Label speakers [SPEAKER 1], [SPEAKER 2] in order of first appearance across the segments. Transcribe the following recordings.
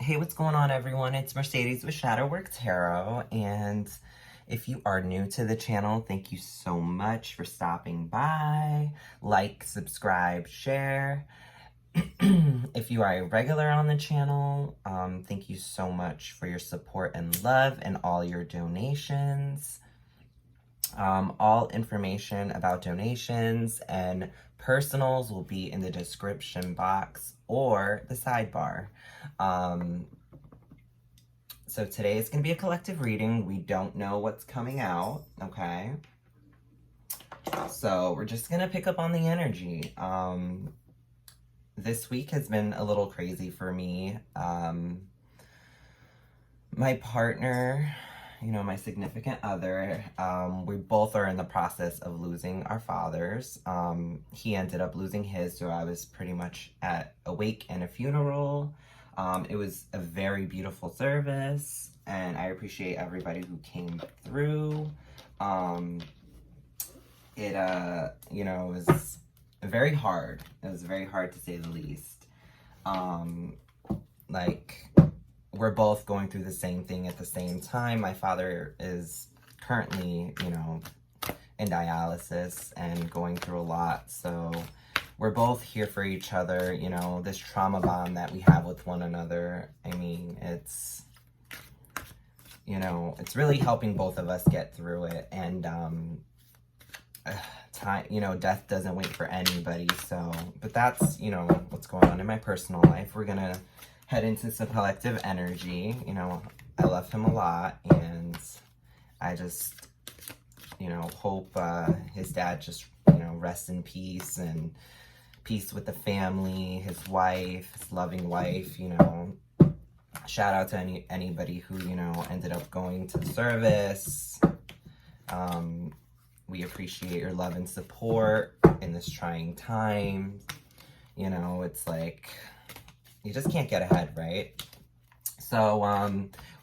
[SPEAKER 1] Hey, what's going on, everyone? It's Mercedes with Shadowwrktarot, and if you are new to the channel, thank you so much for stopping by. Like, subscribe, share. If you are a regular on the channel, thank you so much for your support and love and all your donations. All information about donations and personals will be in the description box or the sidebar. So today is going to be a collective reading. We don't know what's coming out, okay? So we're just going to pick up on the energy. This week has been a little crazy for me. My partner, my significant other, we both are in the process of losing our fathers. He ended up losing his, so I was pretty much at a wake and a funeral. It was a very beautiful service, and I appreciate everybody who came through. It was very hard. It was very hard, to say the least. We're both going through the same thing at the same time. My father is currently, in dialysis and going through a lot, so we're both here for each other. This trauma bond that we have with one another, I mean, it's really helping both of us get through it. And death doesn't wait for anybody. So, but that's, what's going on in my personal life. We're gonna head into some collective energy. I love him a lot, and I just, hope his dad just, rests in peace, and peace with the family, his wife, his loving wife. Shout out to anybody who, ended up going to the service. We appreciate your love and support in this trying time. It's like, you just can't get ahead, right? So,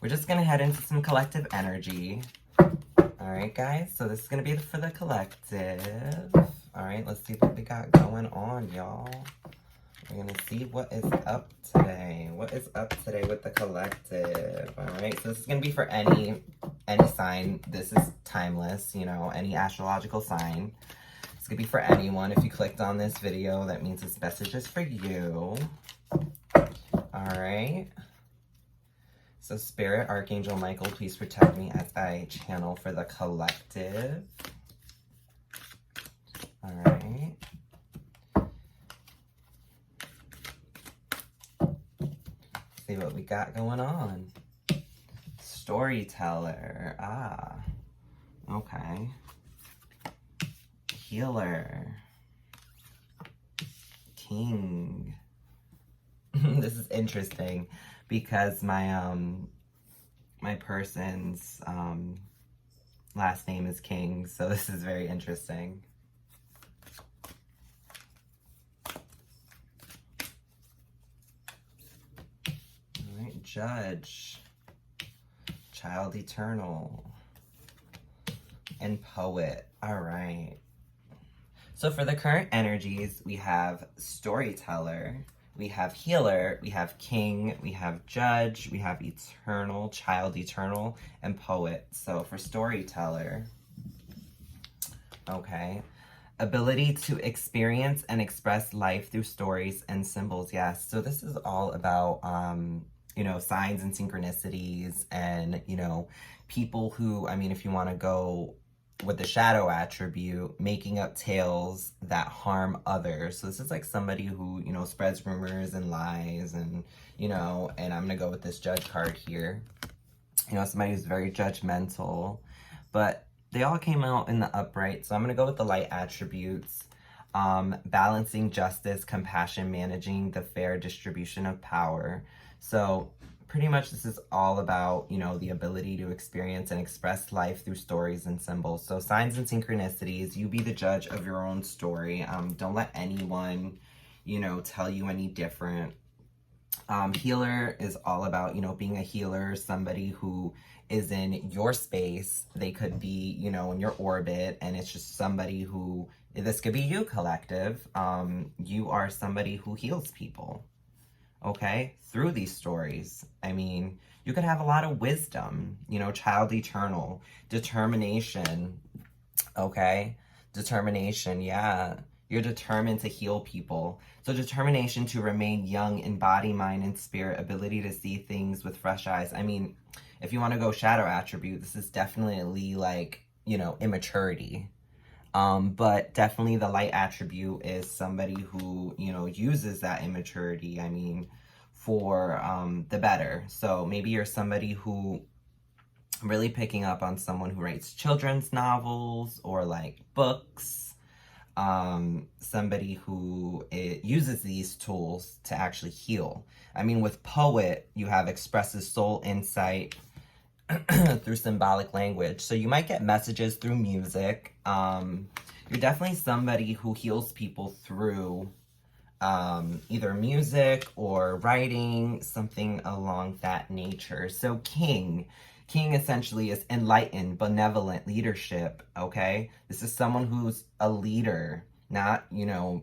[SPEAKER 1] we're just gonna head into some collective energy. All right, guys, so this is gonna be for the collective. All right, let's see what we got going on, y'all. We're gonna see what is up today. What is up today with the collective? All right, so this is gonna be for any sign. This is timeless, any astrological sign. It's gonna be for anyone. If you clicked on this video, that means this message is for you. All right. So Spirit, Archangel Michael, please protect me as I channel for the collective. All right. See what we got going on. Storyteller. Ah. Okay. Healer. King. This is interesting because my my person's last name is King, so this is very interesting. All right, Judge, Child Eternal, and Poet. All right. So for the current energies, we have Storyteller, we have Healer, we have King, we have Judge, we have Eternal, Child Eternal, and Poet. So for Storyteller, okay, ability to experience and express life through stories and symbols. Yes, so this is all about, signs and synchronicities, and, people who, if you want to go with the shadow attribute, making up tales that harm others. So this is like somebody who, spreads rumors and lies, and, and I'm going to go with this Judge card here. Somebody who's very judgmental, but they all came out in the upright. So I'm going to go with the light attributes. Balancing justice, compassion, managing the fair distribution of power. So pretty much this is all about, the ability to experience and express life through stories and symbols. So signs and synchronicities, you be the judge of your own story. Don't let anyone, tell you any different. Healer is all about, being a healer, somebody who is in your space. They could be, in your orbit, and it's just somebody who, this could be you, collective. You are somebody who heals people. okay, through these stories. I mean, you could have a lot of wisdom, you know, child eternal, determination, okay? Determination, yeah. You're determined to heal people. So determination to remain young in body, mind, and spirit, ability to see things with fresh eyes. I mean, if you want to go shadow attribute, this is definitely like, you know, immaturity. But definitely the light attribute is somebody who, you know, uses that immaturity, I mean, for the better. So maybe you're somebody who really picking up on someone who writes children's novels or like books, somebody who uses these tools to actually heal. I mean, with poet, you have expresses soul insight through symbolic language. So you might get messages through music. You're definitely somebody who heals people through either music or writing, something along that nature. So King essentially is enlightened, benevolent leadership, okay? This is someone who's a leader, not, you know,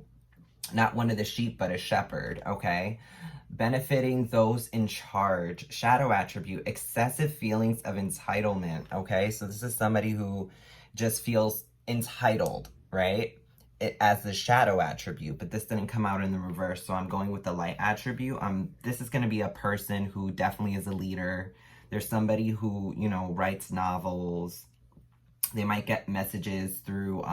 [SPEAKER 1] not one of the sheep, but a shepherd, okay? Benefiting those in charge. Shadow attribute, excessive feelings of entitlement, okay? So this is somebody who just feels entitled, right? As the shadow attribute, but this didn't come out in the reverse, so I'm going with the light attribute. This is going to be a person who definitely is a leader. There's somebody who, you know, writes novels. They might get messages through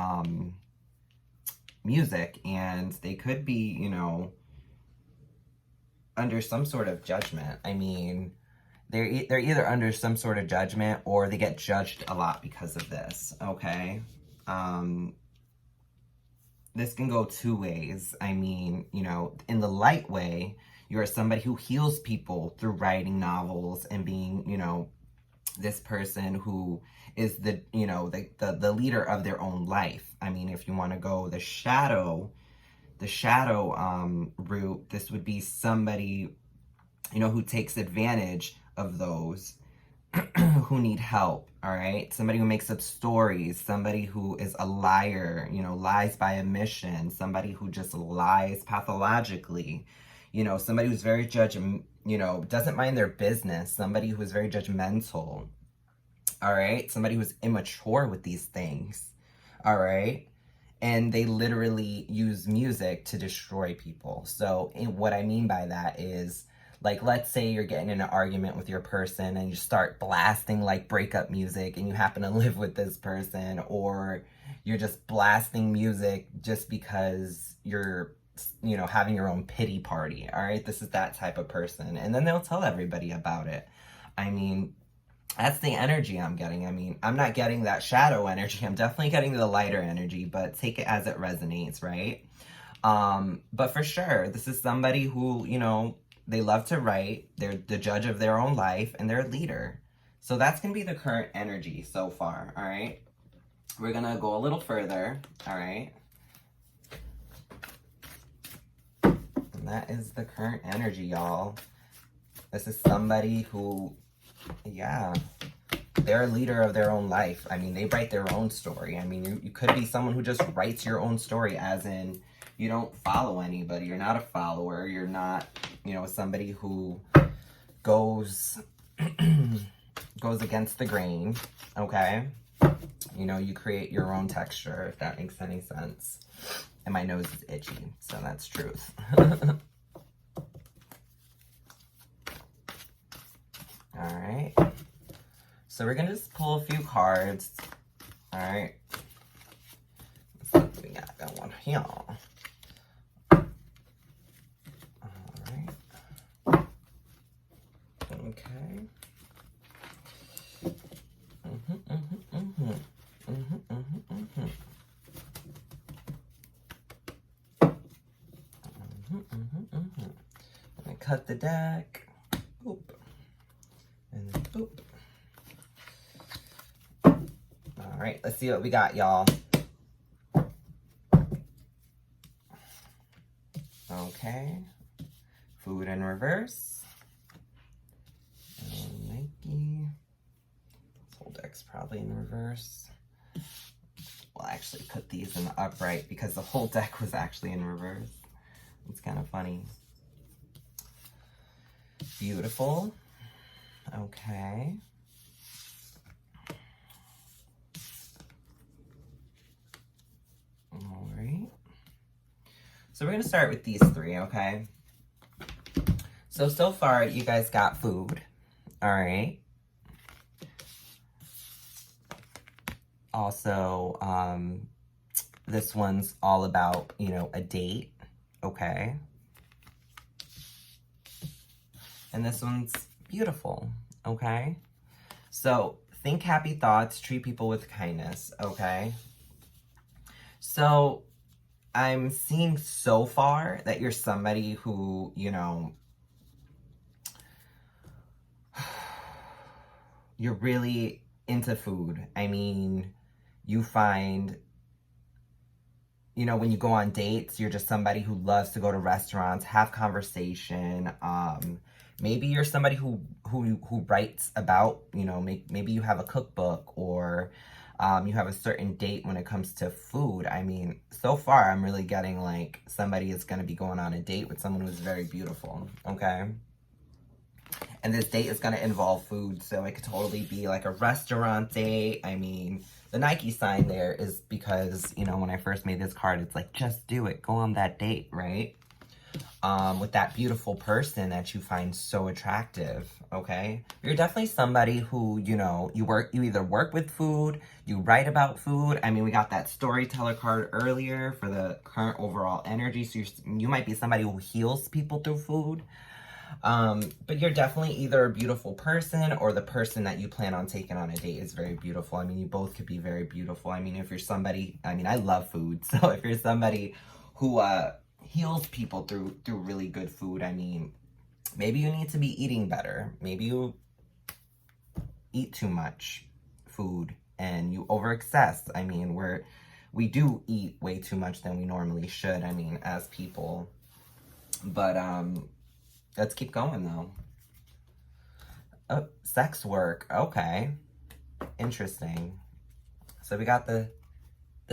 [SPEAKER 1] music, and they could be, you know, under some sort of judgment. I mean, they're either under some sort of judgment or they get judged a lot because of this, okay? This can go two ways. I mean, you know, in the light way, you're somebody who heals people through writing novels and being, you know, this person who is the, you know, the leader of their own life. I mean, if you want to go the shadow route, this would be somebody, you know, who takes advantage of those who need help, all right? Somebody who makes up stories, somebody who is a liar, you know, lies by omission, somebody who just lies pathologically, you know, somebody who's very you know, doesn't mind their business, somebody who is very judgmental, all right? Somebody who's immature with these things, all right? And they literally use music to destroy people. So what I mean by that is, like, let's say you're getting in an argument with your person and you start blasting like breakup music and you happen to live with this person, or you're just blasting music just because you're, you know, having your own pity party, all right? This is that type of person. And then they'll tell everybody about it. I mean, that's the energy I'm getting. I mean, I'm not getting that shadow energy. I'm definitely getting the lighter energy, but take it as it resonates, right? But for sure, this is somebody who, you know, they love to write, they're the judge of their own life, and they're a leader. So that's going to be the current energy so far, all right? We're going to go a little further, all right? And that is the current energy, y'all. This is somebody who, yeah, they're a leader of their own life. I mean, they write their own story. I mean, you could be someone who just writes your own story, as in, you don't follow anybody. You're not a follower. You're not, you know, somebody who goes goes against the grain, okay? You know, you create your own texture, if that makes any sense. And my nose is itchy, so that's truth. All right. So we're going to just pull a few cards. All right. Let's see what we got going here. Okay. I'm gonna cut the deck. Boop. And then boop. All right, let's see what we got, y'all. Okay. Food in reverse. Nike. This whole deck's probably in reverse. We'll actually put these in the upright because the whole deck was actually in reverse. It's kind of funny. Beautiful. Okay. All right. So we're going to start with these three, okay? So far, you guys got food. All right. Also, this one's all about, you know, a date. Okay. And this one's beautiful. Okay. So think happy thoughts, treat people with kindness. Okay. So I'm seeing so far that you're somebody who, you know, you're really into food. I mean, you find, you know, when you go on dates, you're just somebody who loves to go to restaurants, have conversation. Maybe you're somebody who writes about, you know, maybe you have a cookbook, or you have a certain date when it comes to food. I mean, so far I'm really getting like somebody is going to be going on a date with someone who's very beautiful, okay? And this date is going to involve food, so it could totally be like a restaurant date. I mean, the Nike sign there is because, you know, when I first made this card, it's like, just do it. Go on that date, right? With that beautiful person that you find so attractive, okay? You're definitely somebody who, you know, you either work with food, you write about food. I mean, we got that storyteller card earlier for the current overall energy, so you might be somebody who heals people through food. But you're definitely either a beautiful person, or the person that you plan on taking on a date is very beautiful. I mean, you both could be very beautiful. I mean, if you're somebody, I mean, I love food. So if you're somebody who, heals people through really good food, I mean, maybe you need to be eating better. Maybe you eat too much food and you overexcess. I mean, we do eat way too much than we normally should, I mean, as people. But, let's keep going, though. Oh, sex work. Okay. Interesting. So we got the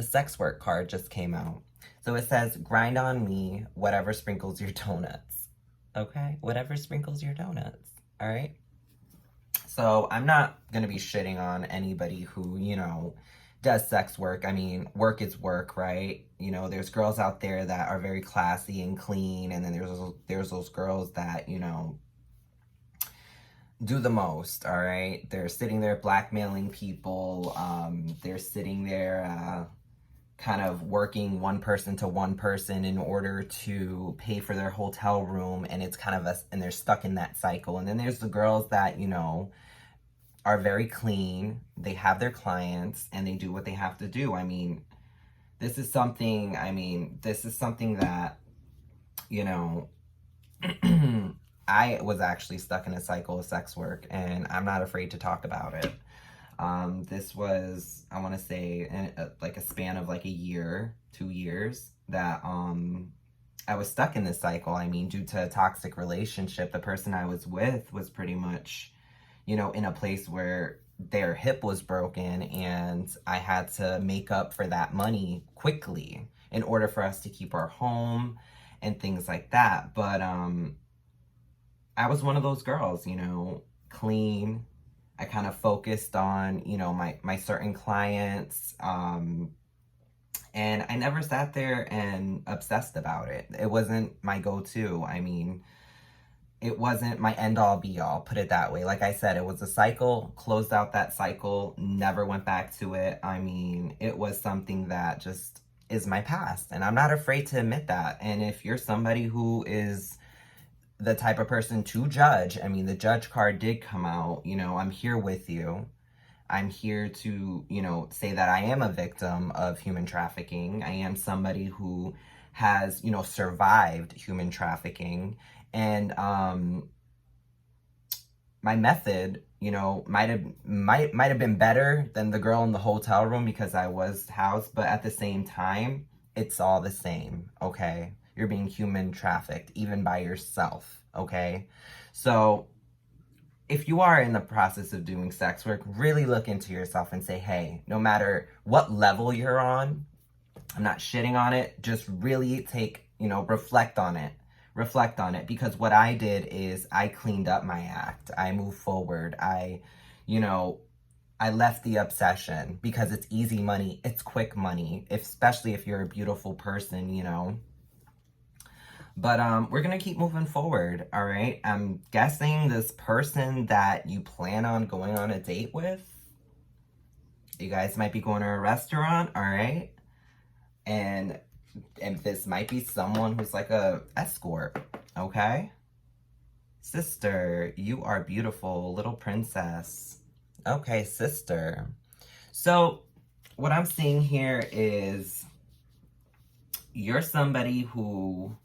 [SPEAKER 1] sex work card just came out. So it says, grind on me, whatever sprinkles your donuts. Okay? Whatever sprinkles your donuts. All right? So I'm not going to be shitting on anybody who, you know, does sex work. I mean, work is work, right? You know, there's girls out there that are very classy and clean, and then there's those girls that, you know, do the most, all right? They're sitting there blackmailing people. They're sitting there kind of working one person to one person in order to pay for their hotel room, and it's kind of and they're stuck in that cycle. And then there's the girls that, you know, are very clean. They have their clients and they do what they have to do. I mean, this is something that, you know, I was actually stuck in a cycle of sex work, and I'm not afraid to talk about it. This was, I want to say, like a span of like a year, 2 years, that I was stuck in this cycle. I mean, due to a toxic relationship, the person I was with was pretty much, you know, in a place where their hip was broken, and I had to make up for that money quickly in order for us to keep our home and things like that. But I was one of those girls, you know, clean. I kind of focused on, you know, my certain clients, and I never sat there and obsessed about it. It wasn't my go-to. I mean, it wasn't my end-all be-all, put it that way. Like I said, it was a cycle, closed out that cycle, never went back to it. I mean, it was something that just is my past, and I'm not afraid to admit that. And if you're somebody who is the type of person to judge, I mean, the judge card did come out, you know, I'm here with you. I'm here to, you know, say that I am a victim of human trafficking. I am somebody who has, you know, survived human trafficking. And my method, you know, might have been better than the girl in the hotel room because I was housed, but at the same time, it's all the same, okay? You're being human trafficked, even by yourself, okay? So if you are in the process of doing sex work, really look into yourself and say, hey, no matter what level you're on, I'm not shitting on it, just really take, you know, reflect on it. reflect on it, because what I did is I cleaned up my act. I moved forward. You know, I left the obsession because it's easy money. It's quick money, especially if you're a beautiful person, you know. But we're going to keep moving forward, all right? I'm guessing this person that you plan on going on a date with, you guys might be going to a restaurant, all right? And this might be someone who's like a escort, okay? Sister, you are beautiful, little princess. Okay, sister. So what I'm seeing here is you're somebody who,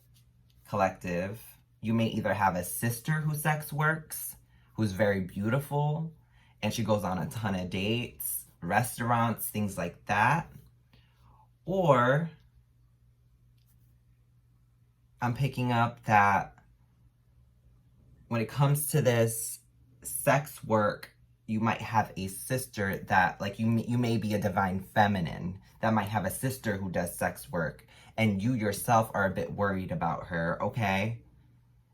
[SPEAKER 1] collective, you may either have a sister who sex works, who's very beautiful, and she goes on a ton of dates, restaurants, things like that. Or I'm picking up that when it comes to this sex work, you might have a sister that, like, you may be a divine feminine that might have a sister who does sex work, and you yourself are a bit worried about her, okay?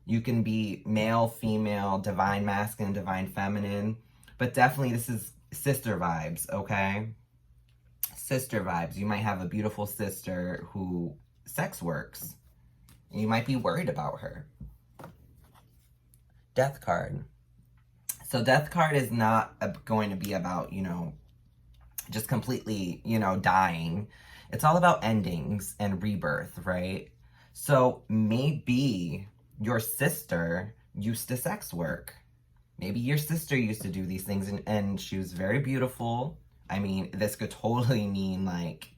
[SPEAKER 1] You can be male, female, divine masculine, divine feminine, but definitely this is sister vibes, okay? Sister vibes. You might have a beautiful sister who sex works, and you might be worried about her. Death card. So death card is not going to be about, you know, just completely, you know, dying. It's all about endings and rebirth, right? So maybe your sister used to sex work. Maybe your sister used to do these things, and she was very beautiful. I mean, this could totally mean like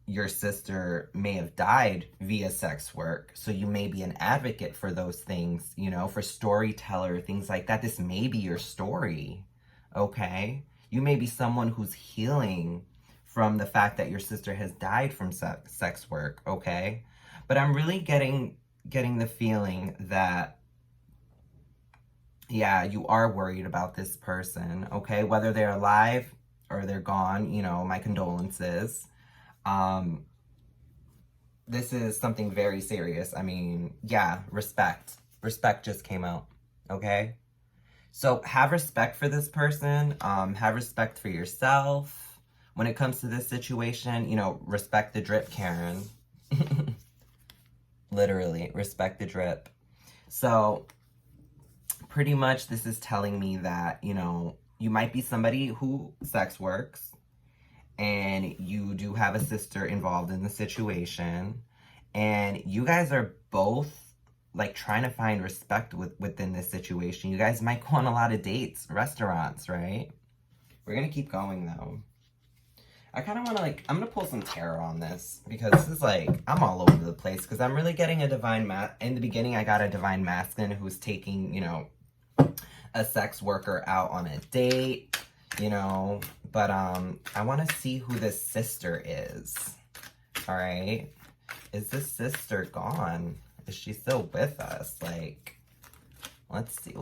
[SPEAKER 1] your sister may have died via sex work. So you may be an advocate for those things, you know, for storyteller, things like that. This may be your story, okay? You may be someone who's healing from the fact that your sister has died from sex work, okay? But I'm really getting the feeling that, yeah, you are worried about this person, okay? Whether they're alive or they're gone, you know, my condolences. This is something very serious. I mean, yeah, respect. Respect just came out, okay? So have respect for this person. Have respect for yourself. When it comes to this situation, you know, respect the drip, Karen. Literally, respect the drip. So pretty much this is telling me that, you know, you might be somebody who sex works, and you do have a sister involved in the situation, and you guys are both like trying to find respect within this situation. You guys might go on a lot of dates, restaurants, right? We're gonna keep going though. I kind of want to I'm gonna pull some tarot on this, because this is like, I'm all over the place, because I'm really getting a divine in the beginning I got a divine masculine who's taking, you know, a sex worker out on a date, you know, but I want to see who this sister is. All right, is this sister gone? Is she still with us? Like, let's see.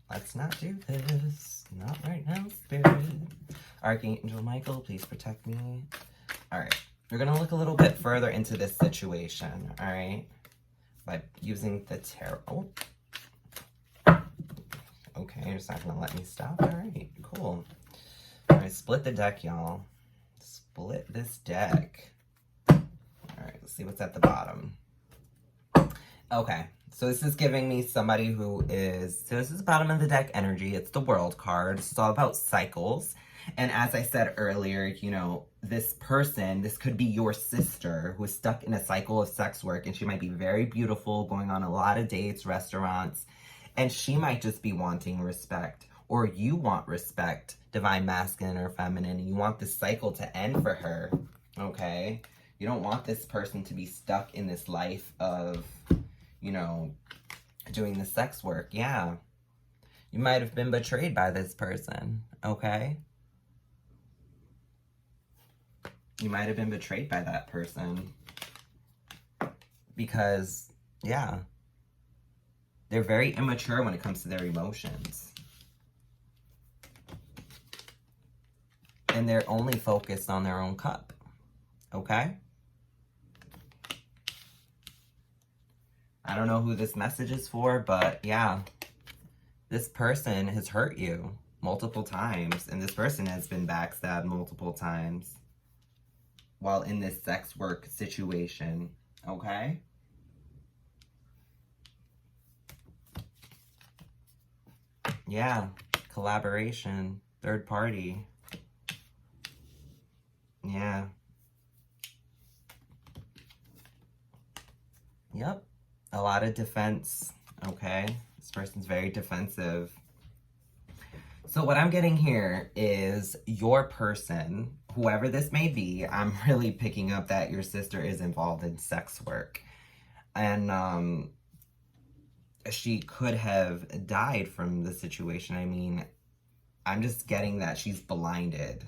[SPEAKER 1] Let's not do this. Not right now, Spirit. Archangel Michael, please protect me. All right, we're gonna look a little bit further into this situation. All right, by using the tarot. Okay, it's not gonna let me stop. All right, cool. All right, split the deck, y'all. Split this deck. All right, let's see what's at the bottom. Okay, so this is giving me somebody who is, so this is bottom of the deck energy. It's the World card. It's all about cycles. And as I said earlier, you know, this person, this could be your sister who is stuck in a cycle of sex work, and she might be very beautiful, going on a lot of dates, restaurants, and she might just be wanting respect, or you want respect, divine masculine or feminine, and you want this cycle to end for her, okay? You don't want this person to be stuck in this life of, you know, doing the sex work. Yeah. You might have been betrayed by this person, okay? You might have been betrayed by that person because, yeah, they're very immature when it comes to their emotions. And they're only focused on their own cup, okay? I don't know who this message is for, but yeah, this person has hurt you multiple times, and this person has been backstabbed multiple times while in this sex work situation, okay? Yeah, collaboration, third party. Yeah. Yep. A lot of defense, okay? This person's very defensive. So what I'm getting here is your person, whoever this may be, I'm really picking up that your sister is involved in sex work. And she could have died from the situation. I mean, I'm just getting that she's blinded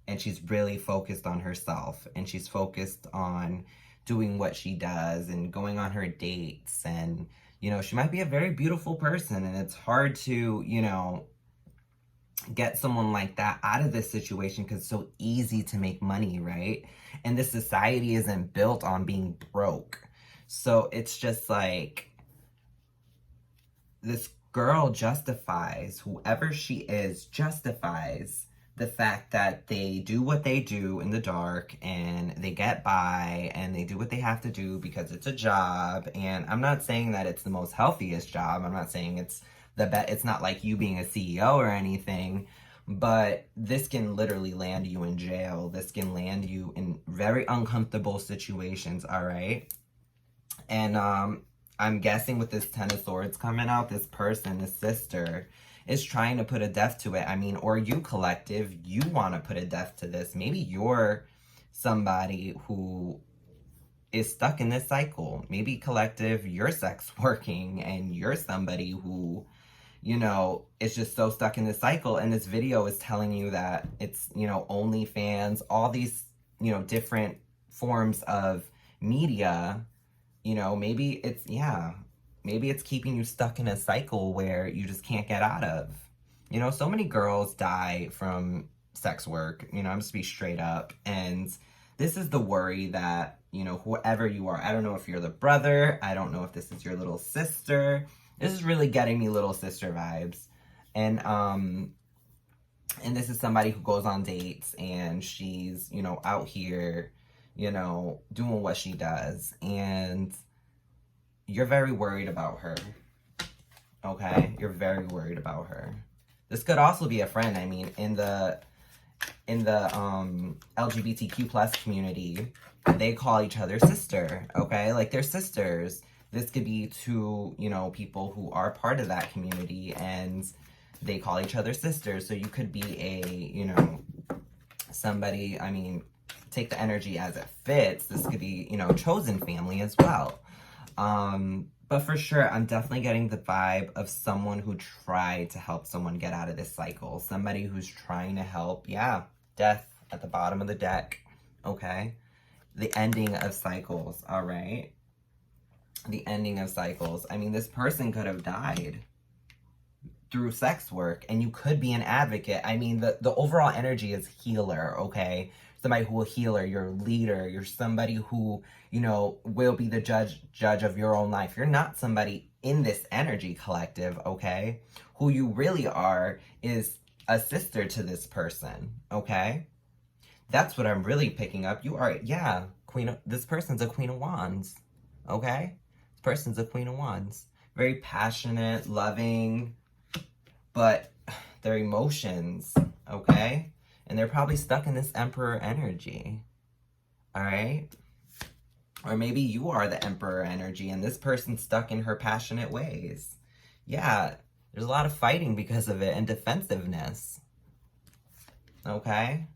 [SPEAKER 1] and she's really focused on herself and she's focused on doing what she does and going on her dates. And, you know, she might be a very beautiful person, and it's hard to, you know, get someone like that out of this situation because it's so easy to make money, right? And this society isn't built on being broke. So it's just like, this girl justifies, whoever she is, justifies the fact that they do what they do in the dark and they get by and they do what they have to do because it's a job. And I'm not saying that it's the most healthiest job. I'm not saying it's it's not like you being a CEO or anything, but this can literally land you in jail. This can land you in very uncomfortable situations, all right? And I'm guessing with this Ten of Swords coming out, this person, this sister, is trying to put a death to it. I mean, or you collective, you want to put a death to this. Maybe you're somebody who is stuck in this cycle. Maybe collective, you're sex working and you're somebody who, you know, is just so stuck in this cycle. And this video is telling you that it's, you know, OnlyFans, all these, you know, different forms of media. You know, maybe it's, yeah, maybe it's keeping you stuck in a cycle where you just can't get out of. You know, so many girls die from sex work, you know, I'm just be straight up. And this is the worry that, you know, whoever you are, I don't know if you're the brother, I don't know if this is your little sister. This is really getting me little sister vibes. And this is somebody who goes on dates and she's, you know, out here, you know, doing what she does. And you're very worried about her, okay? You're very worried about her. This could also be a friend. I mean, in the LGBTQ plus community, they call each other sister, okay? Like, they're sisters. This could be two, you know, people who are part of that community and they call each other sisters. So you could be a, you know, somebody, I mean, take the energy as it fits. This could be, you know, chosen family as well. But for sure, I'm definitely getting the vibe of someone who tried to help someone get out of this cycle. Somebody who's trying to help, yeah, death at the bottom of the deck, okay? The ending of cycles, all right? The ending of cycles. I mean, this person could have died through sex work, and you could be an advocate. I mean, the overall energy is healer, okay? Somebody who will heal her, your leader, you're somebody who, you know, will be the judge of your own life. You're not somebody in this energy collective, okay? Who you really are is a sister to this person, okay? That's what I'm really picking up. You are, yeah, this person's a Queen of Wands, okay? This person's a Queen of Wands. Very passionate, loving, but their emotions, okay? And they're probably stuck in this Emperor energy, all right? Or maybe you are the Emperor energy and this person's stuck in her passionate ways. Yeah, there's a lot of fighting because of it and defensiveness, okay?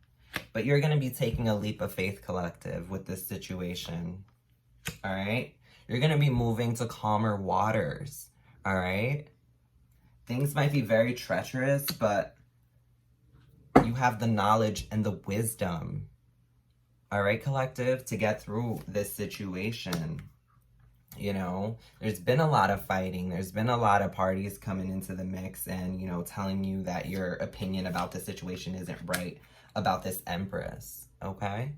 [SPEAKER 1] But you're going to be taking a leap of faith, collective, with this situation, all right? You're going to be moving to calmer waters, all right? Things might be very treacherous, but you have the knowledge and the wisdom, all right, collective, to get through this situation. You know, there's been a lot of fighting. There's been a lot of parties coming into the mix and, you know, telling you that your opinion about the situation isn't right about this Empress, okay?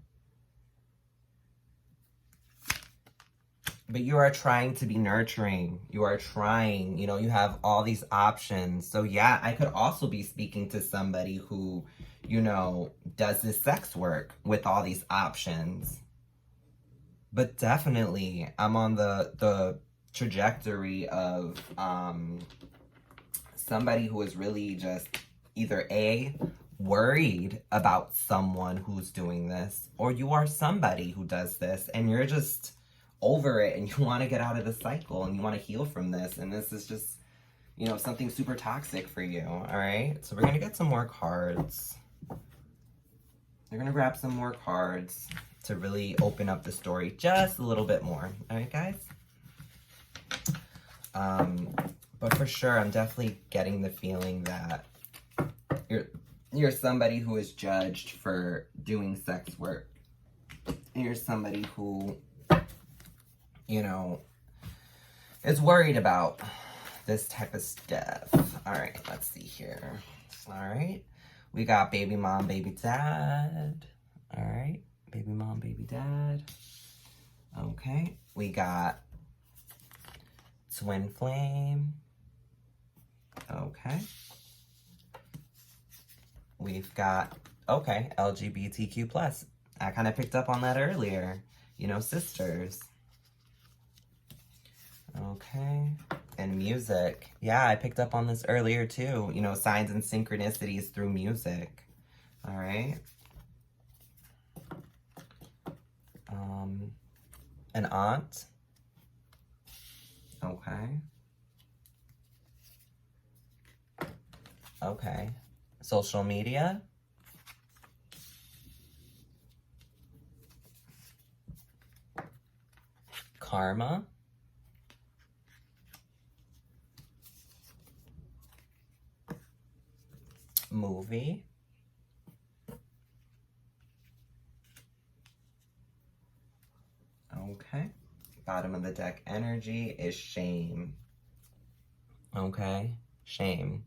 [SPEAKER 1] But you are trying to be nurturing. You are trying, you know, you have all these options. So yeah, I could also be speaking to somebody who, you know, does this sex work with all these options. But definitely I'm on the trajectory of somebody who is really just either A, worried about someone who's doing this, or you are somebody who does this and you're just over it and you want to get out of the cycle and you want to heal from this, and this is just, you know, something super toxic for you. All right, so we're gonna get some more cards. We're gonna grab some more cards to really open up the story just a little bit more. All right, guys. But for sure, I'm definitely getting the feeling that you're somebody who is judged for doing sex work. You're somebody who, you know, is worried about this type of stuff. All right, let's see here. All right, we got baby mom, baby dad. All right, baby mom, baby dad. Okay, we got twin flame. Okay. We've got, okay, LGBTQ plus. I kind of picked up on that earlier. You know, sisters. Okay. And music. Yeah, I picked up on this earlier too. You know, signs and synchronicities through music. All right. An aunt. Okay. Okay. Social media. Karma. Movie. Okay. Bottom of the deck energy is shame. Okay. Shame.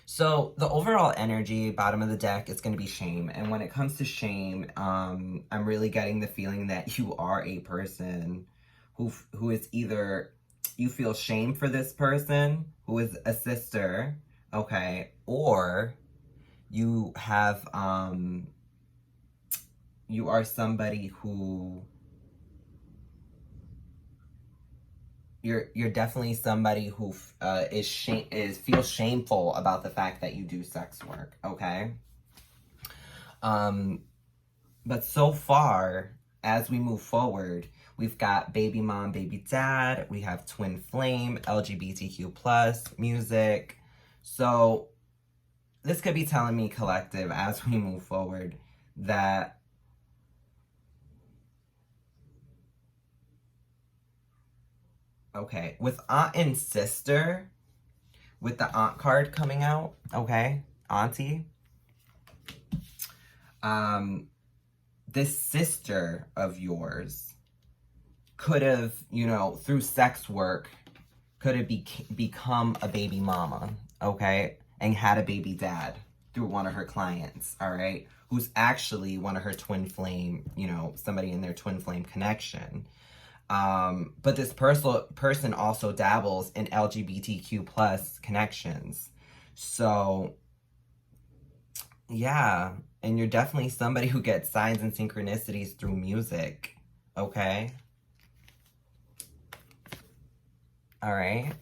[SPEAKER 1] So the overall energy, bottom of the deck, is going to be shame. And when it comes to shame, I'm really getting the feeling that you are a person who is either, you feel shame for this person who is a sister, okay, or you have, you are somebody who, you're definitely somebody who feels shameful about the fact that you do sex work, okay? But so far, as we move forward, we've got baby mom, baby dad, we have twin flame, LGBTQ plus, music. So this could be telling me, collective, as we move forward, that okay, with aunt and sister, with the aunt card coming out, okay, auntie, this sister of yours could have, you know, through sex work, could have become a baby mama, okay, and had a baby dad through one of her clients, all right, who's actually one of her twin flame, you know, somebody in their twin flame connection. But this person also dabbles in LGBTQ plus connections. So, yeah. And you're definitely somebody who gets signs and synchronicities through music. Okay? All right.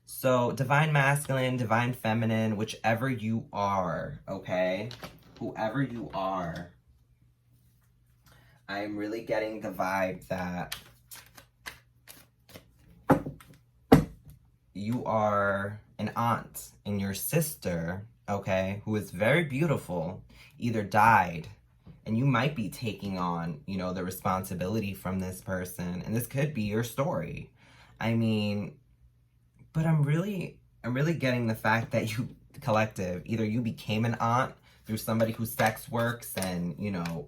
[SPEAKER 1] So, divine masculine, divine feminine, whichever you are, okay? Whoever you are, I'm really getting the vibe that you are an aunt and your sister, okay, who is very beautiful, either died, and you might be taking on, you know, the responsibility from this person, and this could be your story. I mean, but I'm really getting the fact that you, collective, either you became an aunt through somebody who sex works and, you know,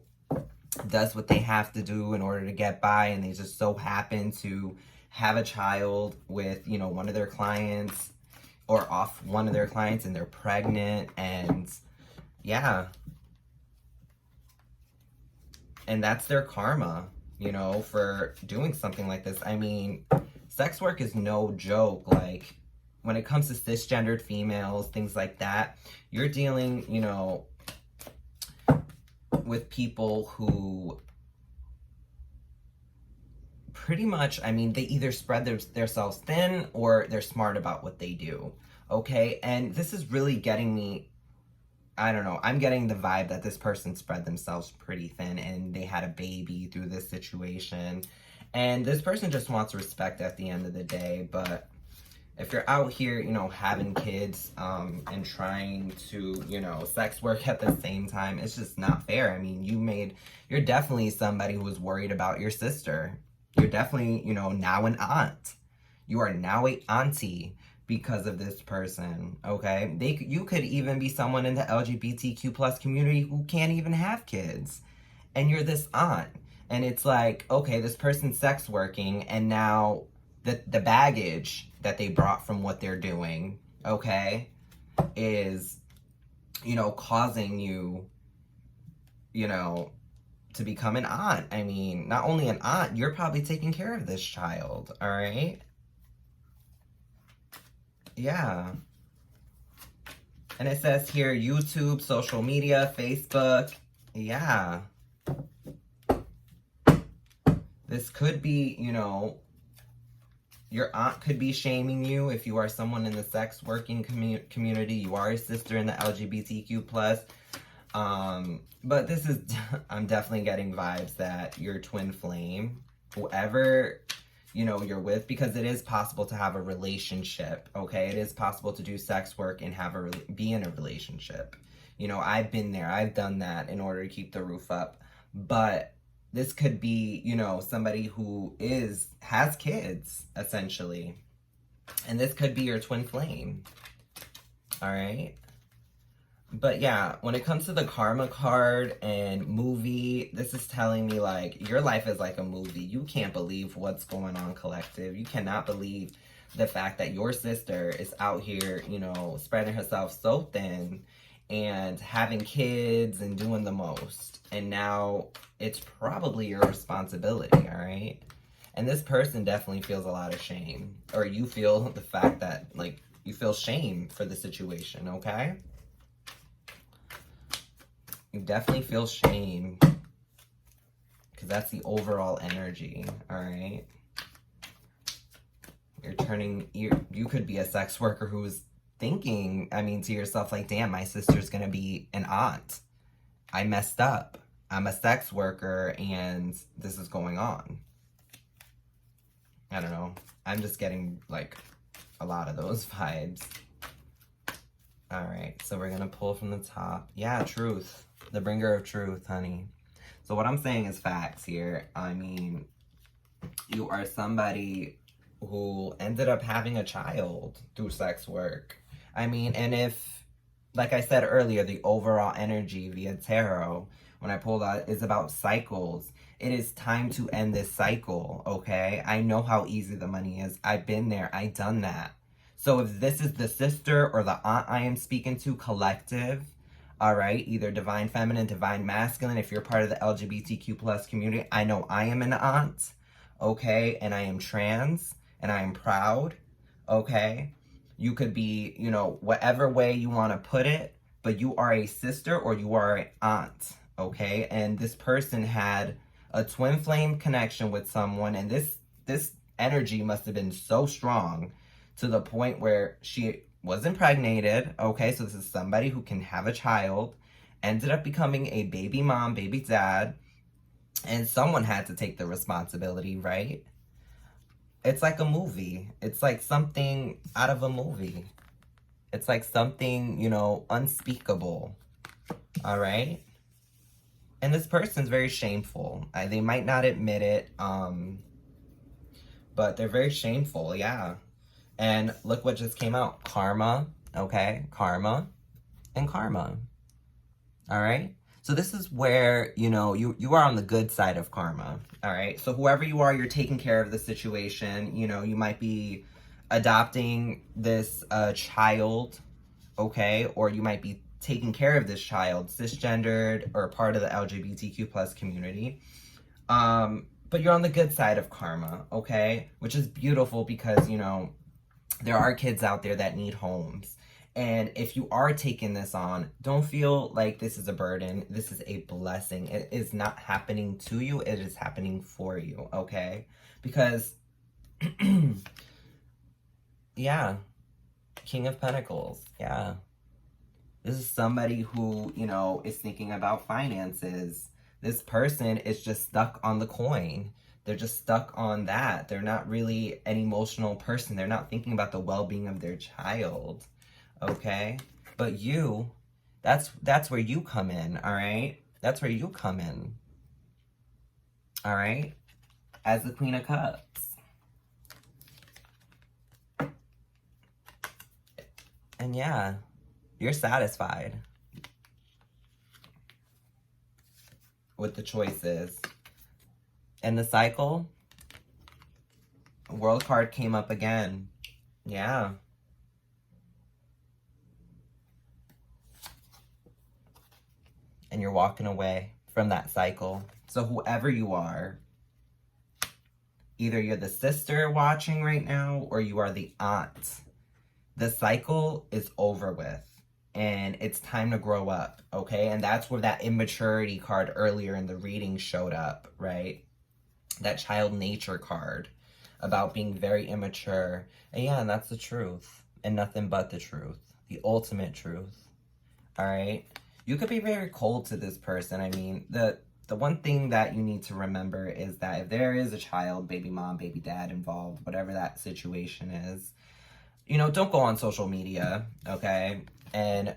[SPEAKER 1] does what they have to do in order to get by, and they just so happen to have a child with, you know, one of their clients or off one of their clients, and they're pregnant, and yeah. And that's their karma. you know, for doing something like this. I mean, sex work is no joke. Like, when it comes to cisgendered females, things like that, you're dealing, you know, with people who pretty much, I mean, they either spread themselves thin or they're smart about what they do. Okay. And this is really getting me, I don't know, I'm getting the vibe that this person spread themselves pretty thin and they had a baby through this situation. And this person just wants respect at the end of the day. But if you're out here, you know, having kids and trying to, you know, sex work at the same time, it's just not fair. I mean, you're definitely somebody who was worried about your sister. You're definitely, you know, now an aunt. You are now a auntie because of this person, okay? You could even be someone in the LGBTQ plus community who can't even have kids. And you're this aunt. And it's like, okay, this person's sex working, and now the baggage that they brought from what they're doing, okay, is, you know, causing you, you know, to become an aunt. I mean, not only an aunt, you're probably taking care of this child, all right? Yeah. And it says here, YouTube, social media, Facebook. Yeah. This could be, you know, your aunt could be shaming you if you are someone in the sex working community. You are a sister in the LGBTQ plus. But this is, I'm definitely getting vibes that your twin flame, whoever, you know, you're with, because it is possible to have a relationship, okay? It is possible to do sex work and be in a relationship. You know, I've been there. I've done that in order to keep the roof up. But this could be, you know, somebody who has kids, essentially. And this could be your twin flame. All right? But yeah, when it comes to the karma card and movie, this is telling me, like, your life is like a movie. You can't believe what's going on, collective. You cannot believe the fact that your sister is out here, you know, spreading herself so thin and having kids and doing the most. And now it's probably your responsibility, all right? And this person definitely feels a lot of shame. Or you feel the fact that, like, you feel shame for the situation, okay? You definitely feel shame. Because that's the overall energy, all right? You could be a sex worker who's thinking, I mean, to yourself, like, damn, my sister's gonna be an aunt. I messed up. I'm a sex worker and this is going on. I don't know. I'm just getting, like, a lot of those vibes. All right, so we're gonna pull from the top. Yeah, truth. The bringer of truth, honey. So what I'm saying is facts here. I mean, you are somebody who ended up having a child through sex work. I mean, and if, like I said earlier, the overall energy via tarot, when I pulled out, is about cycles. It is time to end this cycle, okay? I know how easy the money is. I've been there. I've done that. So if this is the sister or the aunt I am speaking to, collective, all right, either divine feminine, divine masculine, if you're part of the LGBTQ plus community, I know I am an aunt, okay? And I am trans, and I am proud, okay? You could be, you know, whatever way you want to put it, but you are a sister or you are an aunt, okay? And this person had a twin flame connection with someone, and this energy must have been so strong to the point where she was impregnated, okay? So this is somebody who can have a child, ended up becoming a baby mom, baby dad, and someone had to take the responsibility, right? It's like a movie. It's like something out of a movie. It's like something, you know, unspeakable, all right? And this person's very shameful. They might not admit it, but they're very shameful, yeah. And look what just came out. Karma, okay? Karma and karma, all right? So this is where, you know, you are on the good side of karma, all right? So whoever you are, you're taking care of the situation. You know, you might be adopting this child, okay? Or you might be taking care of this child, cisgendered or part of the LGBTQ plus community. But but you're on the good side of karma, okay? Which is beautiful because, you know, there are kids out there that need homes. And if you are taking this on, don't feel like this is a burden. This is a blessing. It is not happening to you. It is happening for you, okay? Because, yeah, King of Pentacles, yeah. This is somebody who, you know, is thinking about finances. This person is just stuck on the coin. They're just stuck on that. They're not really an emotional person. They're not thinking about the well-being of their child. Okay? But you, that's where you come in, all right? That's where you come in. All right? As the Queen of Cups. And yeah, you're satisfied with the choices. And the cycle, World card came up again. Yeah. And you're walking away from that cycle. So whoever you are, either you're the sister watching right now or you are the aunt, the cycle is over with. And it's time to grow up, okay? And that's where that immaturity card earlier in the reading showed up, right? That child nature card about being very immature. And yeah, and that's the truth. And nothing but the truth. The ultimate truth. All right? You could be very cold to this person. I mean, the one thing that you need to remember is that if there is a child, baby mom, baby dad involved, whatever that situation is, you know, don't go on social media, okay? And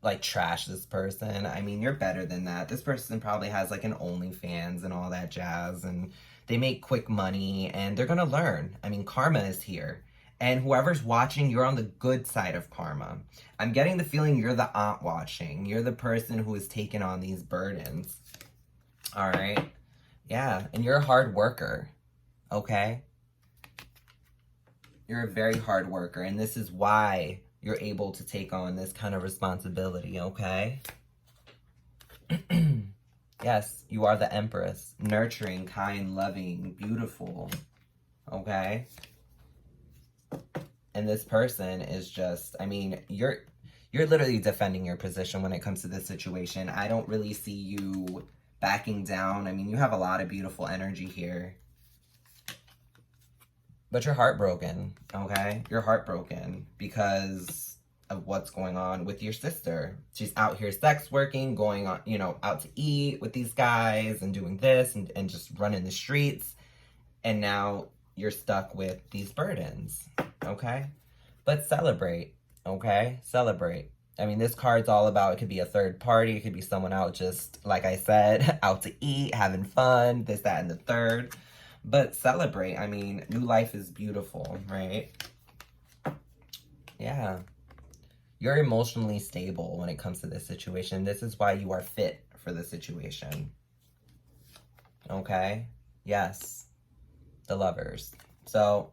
[SPEAKER 1] like trash this person. I mean, you're better than that. This person probably has like an OnlyFans and all that jazz, and they make quick money and they're gonna learn. I mean, karma is here. And whoever's watching, you're on the good side of karma. I'm getting the feeling you're the aunt watching. You're the person who is taking on these burdens. All right? Yeah, and you're a hard worker, okay? You're a very hard worker, and this is why you're able to take on this kind of responsibility, okay? Yes, you are the Empress. Nurturing, kind, loving, beautiful, okay? And this person is just, I mean, you're literally defending your position when it comes to this situation. I don't really see you backing down. I mean, you have a lot of beautiful energy here. But you're heartbroken, okay? You're heartbroken because of what's going on with your sister. She's out here sex working, going on, you know, out to eat with these guys and doing this and just running the streets. And now you're stuck with these burdens, okay? But celebrate, okay? Celebrate. I mean, this card's all about, it could be a third party, it could be someone out just, like I said, out to eat, having fun, this, that, and the third. But celebrate. I mean, new life is beautiful, right? Yeah. You're emotionally stable when it comes to this situation. This is why you are fit for the situation. Okay? Yes. The Lovers. So,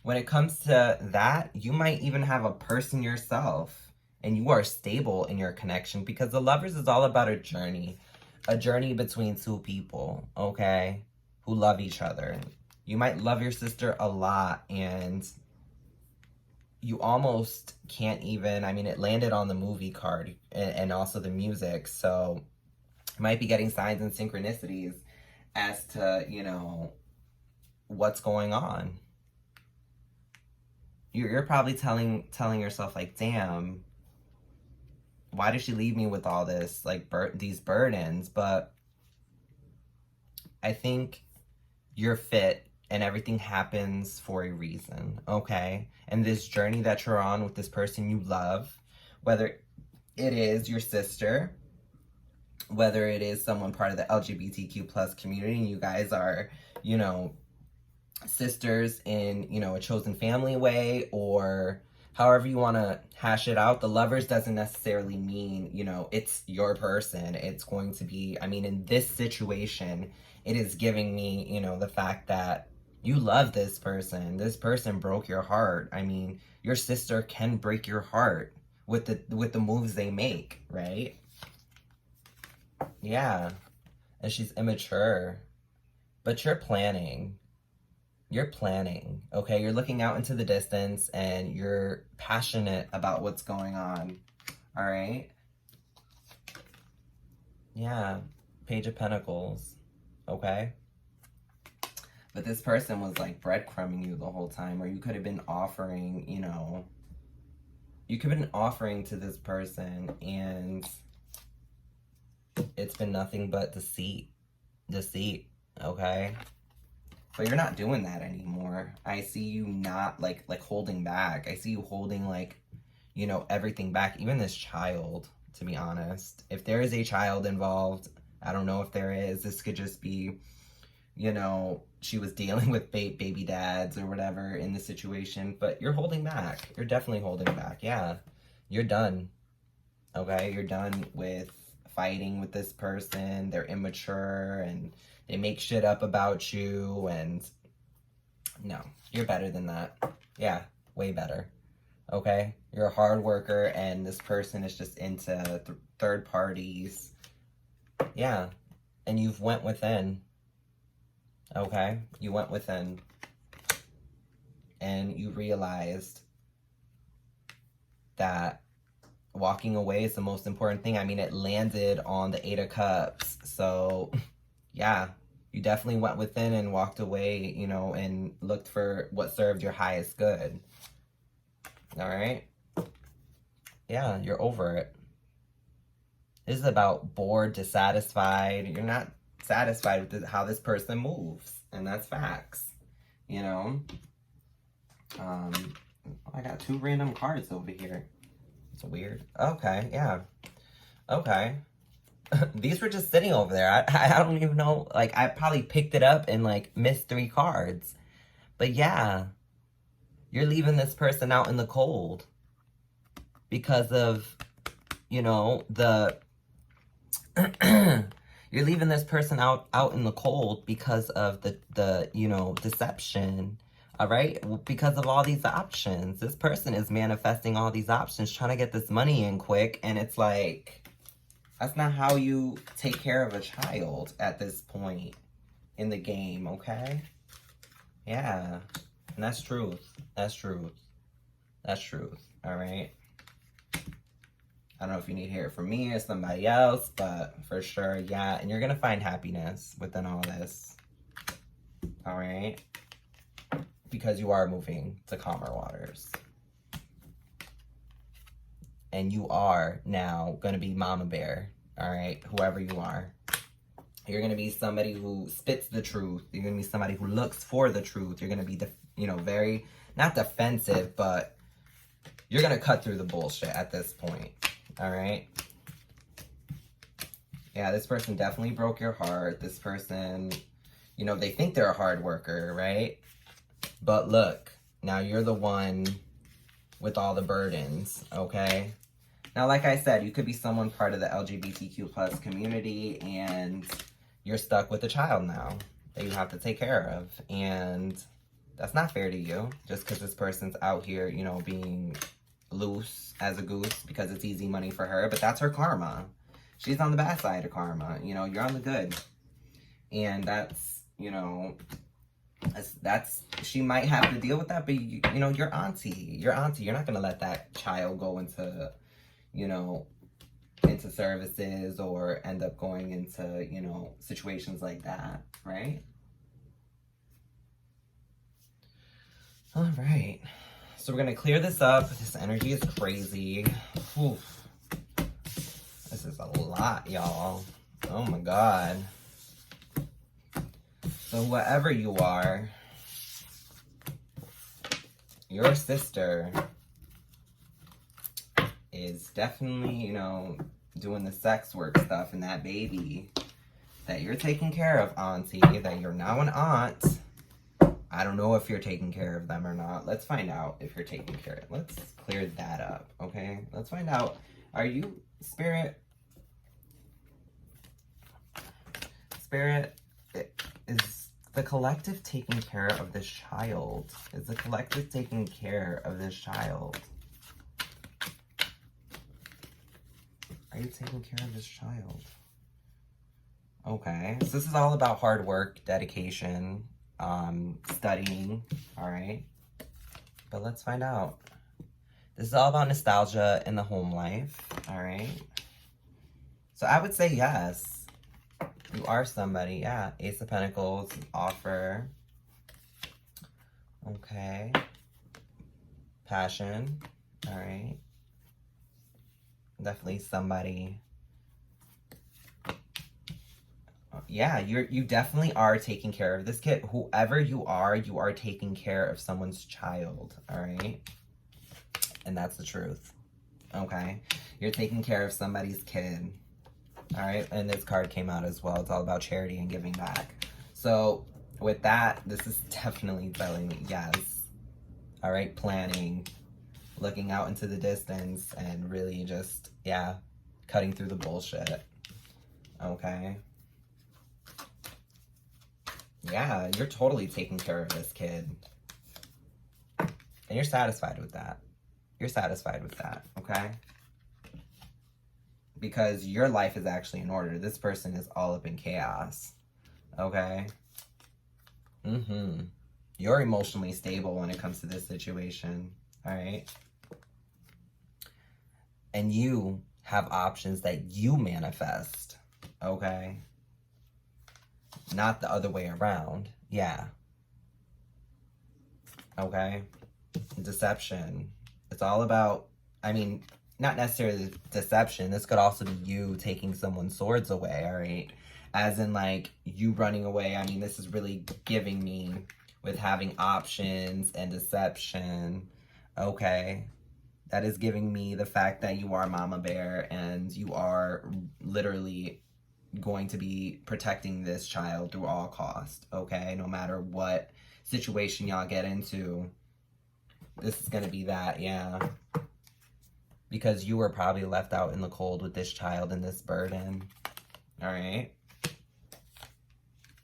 [SPEAKER 1] when it comes to that, you might even have a person yourself. And you are stable in your connection because the Lovers is all about a journey. A journey between two people, okay? Who love each other. You might love your sister a lot and you almost can't even, I mean, it landed on the movie card and also the music, so you might be getting signs and synchronicities as to, you know, what's going on. You're probably telling yourself like, damn, why did she leave me with all this, like, these burdens? But I think you're fit and everything happens for a reason, okay? And this journey that you're on with this person you love, whether it is your sister, whether it is someone part of the LGBTQ plus community and you guys are, you know, sisters in, you know, a chosen family way, or however you want to hash it out. The Lovers doesn't necessarily mean, you know, it's your person. It's going to be, I mean, in this situation, it is giving me, you know, the fact that you love this person. This person broke your heart. I mean, your sister can break your heart with the moves they make, right? Yeah. And she's immature. But you're planning. You're planning, okay? You're looking out into the distance and you're passionate about what's going on, all right? Yeah, Page of Pentacles, okay? But this person was like breadcrumbing you the whole time, or you could have been offering, you know, you could have been offering to this person and it's been nothing but deceit, okay? But you're not doing that anymore. I see you not like holding back. I see you holding like, you know, everything back, even this child, to be honest. If there is a child involved, I don't know if there is. This could just be, you know, she was dealing with baby dads or whatever in the situation, but you're holding back. You're definitely holding back. Yeah, you're done. Okay, you're done with fighting with this person. They're immature and they make shit up about you, and no, you're better than that. Yeah, way better. Okay, you're a hard worker and this person is just into third parties. Yeah, and you've went within. Okay, you went within and you realized that walking away is the most important thing. I mean, it landed on the 8 of Cups. So, yeah, you definitely went within and walked away, you know, and looked for what served your highest good. All right? Yeah, you're over it. This is about bored, dissatisfied. You're not satisfied with how this person moves. And that's facts, you know? I got 2 random cards over here. It's weird. Okay, yeah. Okay. These were just sitting over there. I don't even know. Like, I probably picked it up and, like, missed 3 cards. But, yeah. You're leaving this person out in the cold. Because of, you know, the... You're leaving this person out in the cold because of the you know, deception. All right? Because of all these options. This person is manifesting all these options, trying to get this money in quick. And it's like, that's not how you take care of a child at this point in the game, okay? Yeah. And that's truth. That's truth. That's truth. All right? I don't know if you need to hear it from me or somebody else, but for sure, yeah. And you're going to find happiness within all this. All right? Because you are moving to calmer waters. And you are now going to be Mama Bear, all right? Whoever you are. You're going to be somebody who spits the truth. You're going to be somebody who looks for the truth. You're going to be, you know, very, not defensive, but you're going to cut through the bullshit at this point, all right? Yeah, this person definitely broke your heart. This person, you know, they think they're a hard worker, right? But look, now you're the one with all the burdens, okay? Now, like I said, you could be someone part of the LGBTQ plus community and you're stuck with a child now that you have to take care of. And that's not fair to you just because this person's out here, you know, being loose as a goose because it's easy money for her. But that's her karma. She's on the bad side of karma. You know, you're on the good. And that's, you know... That's she might have to deal with that, but you know, your auntie, you're not gonna let that child go into, you know, into services or end up going into, you know, situations like that, right? All right, so we're gonna clear this up. This energy is crazy. Oof. This is a lot, y'all. Oh my god. So whoever you are, your sister is definitely, you know, doing the sex work stuff, and that baby that you're taking care of, auntie, that you're now an aunt. I don't know if you're taking care of them or not. Let's find out if you're taking care of it. Let's clear that up, okay? Let's find out. Are you, Spirit? Spirit, is the collective taking care of this child? Is the collective taking care of this child? Are you taking care of this child? Okay, so this is all about hard work, dedication, studying, all right? But let's find out. This is all about nostalgia in the home life, all right? So I would say yes. You are somebody, yeah. Ace of Pentacles, offer. Okay. Passion, all right? Definitely somebody. Yeah, you definitely are taking care of this kid. Whoever you are taking care of someone's child, all right? And that's the truth, okay? You're taking care of somebody's kid, all right? And this card came out as well. It's all about charity and giving back. So with that, this is definitely telling me yes, all right? Planning, looking out into the distance, and really just, yeah, cutting through the bullshit, okay? Yeah, you're totally taking care of this kid. And you're satisfied with that. You're satisfied with that, okay? Because your life is actually in order. This person is all up in chaos, okay? You're emotionally stable when it comes to this situation, all right? And you have options that you manifest, okay? Not the other way around, yeah. Okay? Deception. It's all about, I mean, not necessarily deception. This could also be you taking someone's swords away, all right? As in, like, you running away. I mean, this is really giving me with having options and deception, okay? That is giving me the fact that you are Mama Bear and you are literally going to be protecting this child through all cost, okay? No matter what situation y'all get into, this is gonna be that, yeah. Because you were probably left out in the cold with this child and this burden, all right?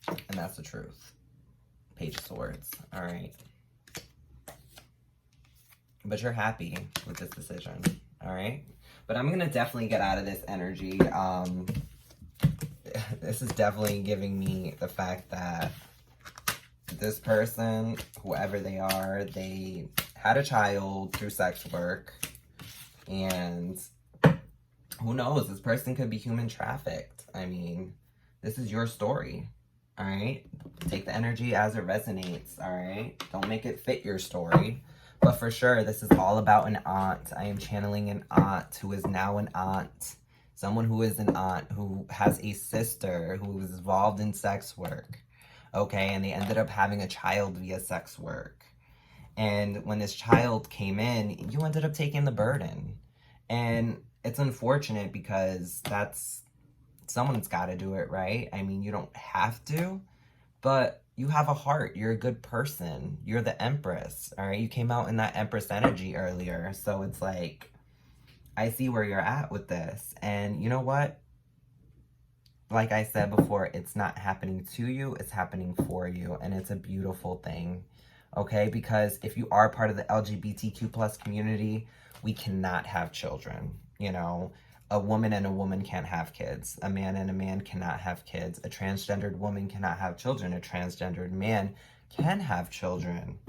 [SPEAKER 1] And that's the truth. Page of Swords, all right? But you're happy with this decision, all right? But I'm gonna definitely get out of this energy. This is definitely giving me the fact that this person, whoever they are, they had a child through sex work, and who knows, this person could be human trafficked. I mean, this is your story, all right? Take the energy as it resonates, all right? Don't make it fit your story. But for sure, this is all about an aunt. I am channeling an aunt who is now an aunt. Someone who is an aunt, who has a sister who was involved in sex work, okay? And they ended up having a child via sex work. And when this child came in, you ended up taking the burden. And it's unfortunate because someone's got to do it, right? I mean, you don't have to, but you have a heart. You're a good person. You're the Empress, all right? You came out in that Empress energy earlier. So it's like, I see where you're at with this. And you know what? Like I said before, it's not happening to you, it's happening for you. And it's a beautiful thing, okay? Because if you are part of the LGBTQ plus community, we cannot have children, you know? A woman and a woman can't have kids. A man and a man cannot have kids. A transgendered woman cannot have children. A transgendered man can have children.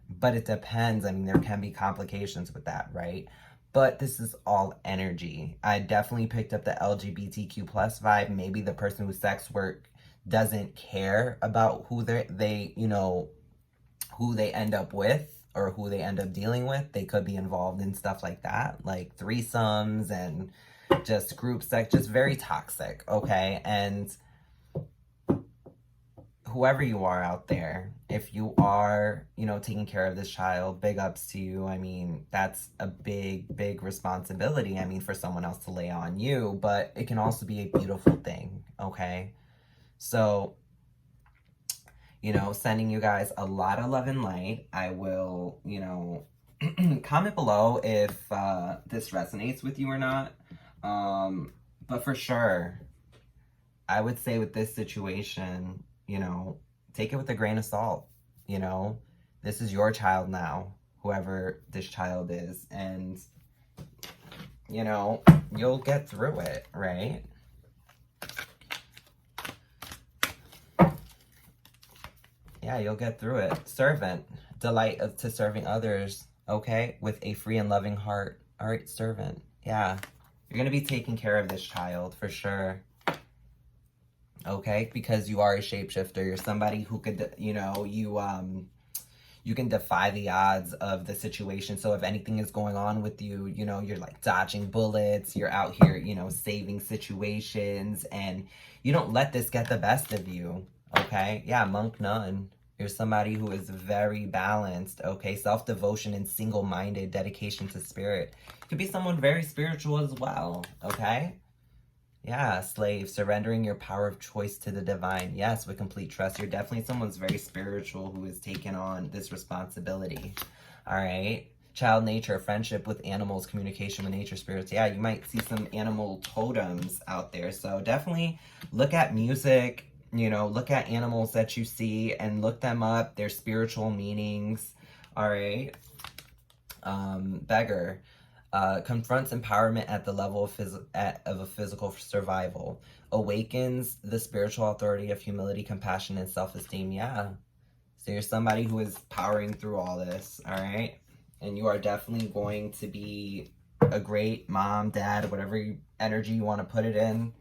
[SPEAKER 1] But it depends. I mean, there can be complications with that, right? But this is all energy. I definitely picked up the LGBTQ plus vibe. Maybe the person who sex work doesn't care about who they who they end up with or who they end up dealing with. They could be involved in stuff like that, like threesomes and just group sex, just very toxic, okay? And whoever you are out there, if you are, taking care of this child, big ups to you. I mean, that's a big, big responsibility. I mean, for someone else to lay on you, but it can also be a beautiful thing, okay? So, sending you guys a lot of love and light. I will, comment below if this resonates with you or not. But for sure, I would say with this situation, take it with a grain of salt. This is your child now, whoever this child is, and you'll get through it, right? Yeah, you'll get through it. Servant, delight to serving others, okay? With a free and loving heart. All right, servant. Yeah, you're going to be taking care of this child for sure. Okay, because you are a shapeshifter. You're somebody who could, you know, you can defy the odds of the situation. So if anything is going on with you, you know, you're like dodging bullets, you're out here, you know, saving situations, and you don't let this get the best of you. Okay, yeah, monk nun. You're somebody who is very balanced, okay? Self-devotion and single-minded dedication to spirit. You could be someone very spiritual as well, okay? Yeah, slave, surrendering your power of choice to the divine. Yes, with complete trust. You're definitely someone's very spiritual who has taken on this responsibility. All right. Child nature, friendship with animals, communication with nature spirits. Yeah, you might see some animal totems out there. So definitely look at music, you know, look at animals that you see and look them up, their spiritual meanings. All right. Beggar. Confronts empowerment at the level of a physical survival. Awakens the spiritual authority of humility, compassion, and self-esteem. Yeah. So you're somebody who is powering through all this, all right? And you are definitely going to be a great mom, dad, whatever energy you want to put it in.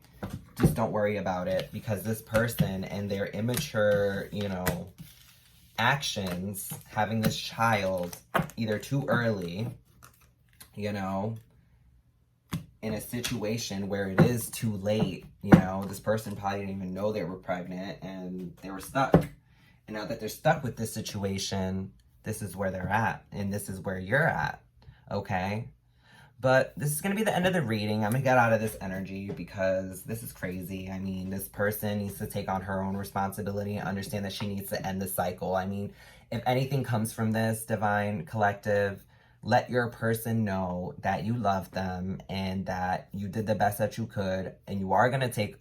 [SPEAKER 1] Just don't worry about it, because this person and their immature, you know, actions, having this child either too early, you know, in a situation where it is too late, you know, this person probably didn't even know they were pregnant and they were stuck. And now that they're stuck with this situation, this is where they're at and this is where you're at, okay? But this is going to be the end of the reading. I'm going to get out of this energy because this is crazy. I mean, this person needs to take on her own responsibility and understand that she needs to end the cycle. I mean, if anything comes from this, Divine Collective, let your person know that you love them and that you did the best that you could, and you are going to take,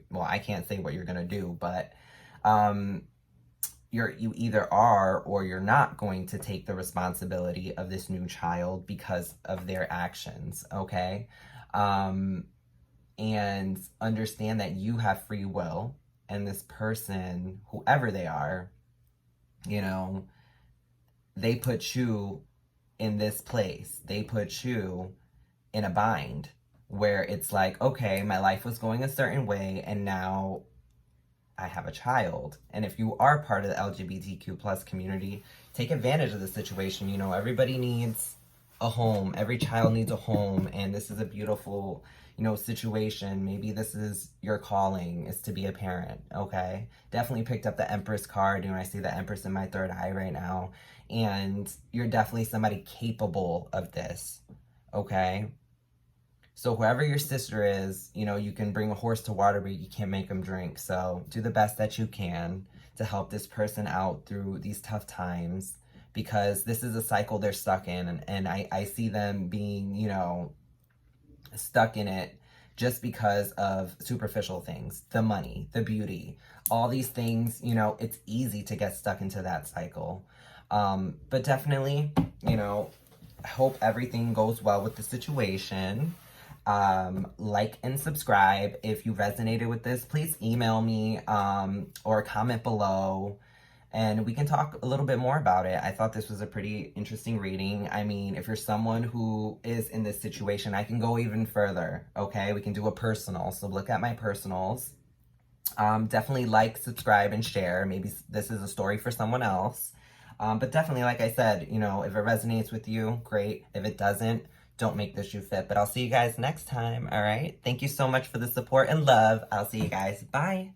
[SPEAKER 1] well, I can't say what you're going to do, but you either are or you're not going to take the responsibility of this new child because of their actions, okay? And understand that you have free will, and this person, whoever they are, you know, they put you in this place. They put you in a bind where it's like, okay, my life was going a certain way and now I have a child. And if you are part of the LGBTQ plus community, take advantage of the situation. You know, everybody needs a home. Every child needs a home. And this is a beautiful, you know, situation. Maybe this is your calling, is to be a parent, okay? Definitely picked up the Empress card. You know, I see the Empress in my third eye right now. And you're definitely somebody capable of this, okay? So whoever your sister is, you know, you can bring a horse to water, but you can't make them drink. So do the best that you can to help this person out through these tough times, because this is a cycle they're stuck in. And I see them being, you know, stuck in it just because of superficial things, the money, the beauty, all these things, you know, it's easy to get stuck into that cycle. But definitely, you know, I hope everything goes well with the situation. Like and subscribe. If you resonated with this, please email me or comment below and we can talk a little bit more about it. I thought this was a pretty interesting reading. I mean, if you're someone who is in this situation, I can go even further, okay? We can do a personal. So look at my personals. Definitely like, subscribe, and share. Maybe this is a story for someone else. But definitely, like I said, you know, if it resonates with you, great. If it doesn't, don't make this shoe fit. But I'll see you guys next time, all right? Thank you so much for the support and love. I'll see you guys. Bye.